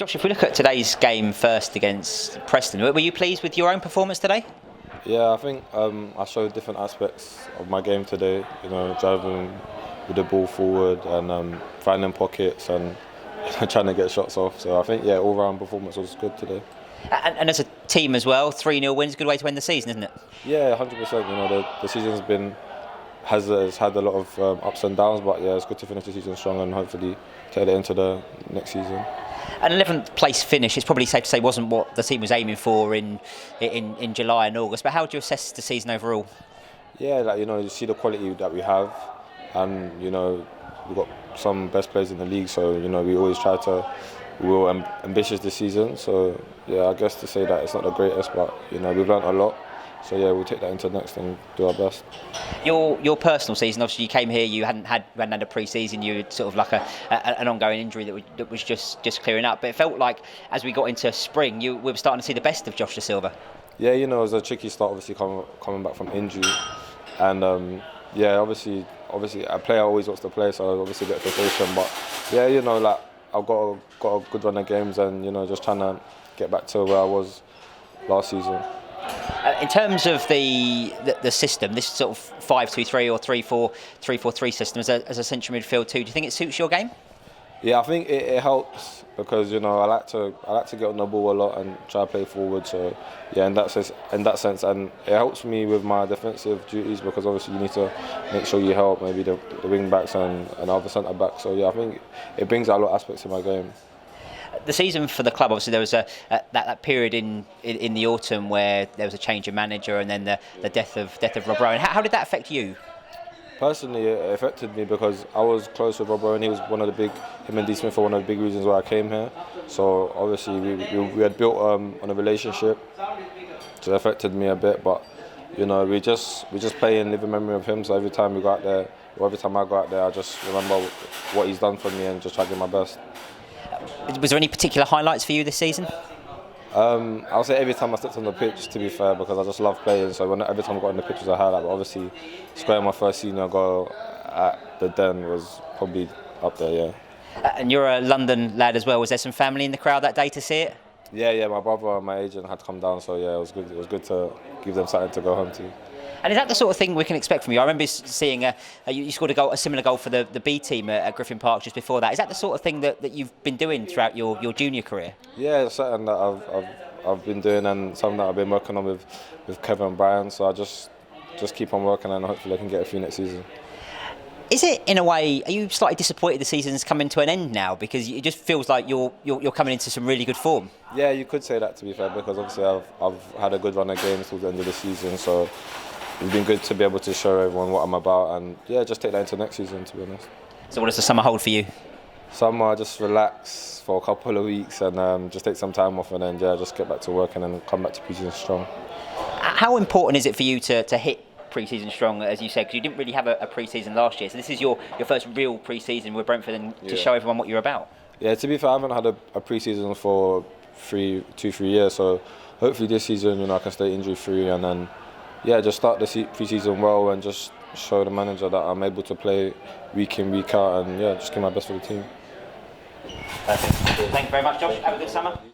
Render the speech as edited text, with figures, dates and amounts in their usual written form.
Josh, if we look at today's game first against Preston, were you pleased with your own performance today? Yeah, I think I showed different aspects of my game today. You know, driving with the ball forward and finding pockets and trying to get shots off. So I think, all-round performance was good today. And as a team as well, 3-0 wins, a good way to end the season, isn't it? Yeah, 100%. You know, the season's has had a lot of ups and downs, but yeah, it's good to finish the season strong and hopefully take it into the next season. An 11th place finish, it's probably safe to say, wasn't what the team was aiming for in July and August. But how do you assess the season overall? Yeah, you see the quality that we have, and we've got some best players in the league. So we always we were ambitious this season. So yeah, I guess to say that it's not the greatest, but we've learned a lot. So yeah, we'll take that into next and do our best. Your personal season, obviously, you came here, you hadn't had a pre-season, you had sort of like an ongoing injury that was just clearing up. But it felt like as we got into spring, we were starting to see the best of Josh Dasilva. Yeah, it was a tricky start, obviously coming back from injury, and obviously a player always wants to play, so obviously a bit of frustration. But yeah, I've got a good run of games, and just trying to get back to where I was last season. In terms of the system, this sort of 5-2-3 or 3-4-3 system as a central midfield too, do you think it suits your game? Yeah, I think it helps because I like to get on the ball a lot and try to play forward. So yeah, in that sense, and it helps me with my defensive duties because obviously you need to make sure you help maybe the wing backs and other centre backs. So yeah, I think it brings out a lot of aspects of my game. The season for the club, obviously, there was that period in the autumn where there was a change of manager and then the death of Rob Rowan. How did that affect you? Personally, it affected me because I was close with Rob Rowan. Him and D Smith were one of the big reasons why I came here. So obviously we had built on a relationship, so it affected me a bit. But we just play and live in memory of him. So every time we go out there, or every time I go out there, I just remember what he's done for me and just try to do my best. Was there any particular highlights for you this season? I'll say every time I stepped on the pitch, to be fair, because I just love playing. So every time I got on the pitch was a highlight. But obviously, scoring my first senior goal at the Den was probably up there, yeah. And you're a London lad as well. Was there some family in the crowd that day to see it? Yeah. My brother and my agent had to come down, so yeah, it was good. It was good to give them something to go home to. And is that the sort of thing we can expect from you? I remember seeing you scored a similar goal for the B team at Griffin Park just before that. Is that the sort of thing that you've been doing throughout your junior career? Yeah, it's something that I've been doing and something that I've been working on with Kevin and Brian. So I just keep on working and hopefully I can get a few next season. Is it, in a way, are you slightly disappointed the season's coming to an end now? Because it just feels like you're coming into some really good form. Yeah, you could say that, to be fair, because obviously I've had a good run of games towards the end of the season. So it's been good to be able to show everyone what I'm about and yeah, just take that into next season, to be honest. So what does the summer hold for you? Summer, just relax for a couple of weeks and just take some time off and then just get back to work and then come back to pre-season strong. How important is it for you to hit pre-season strong, as you said, because you didn't really have a pre-season last year, so this is your first real pre-season with Brentford and to show everyone what you're about? Yeah, to be fair, I haven't had a pre-season for 3 years, so hopefully this season I can stay injury-free and then just start the pre-season well and just show the manager that I'm able to play week in, week out and just give my best for the team. Perfect. Thank you very much, Josh. Have a good summer.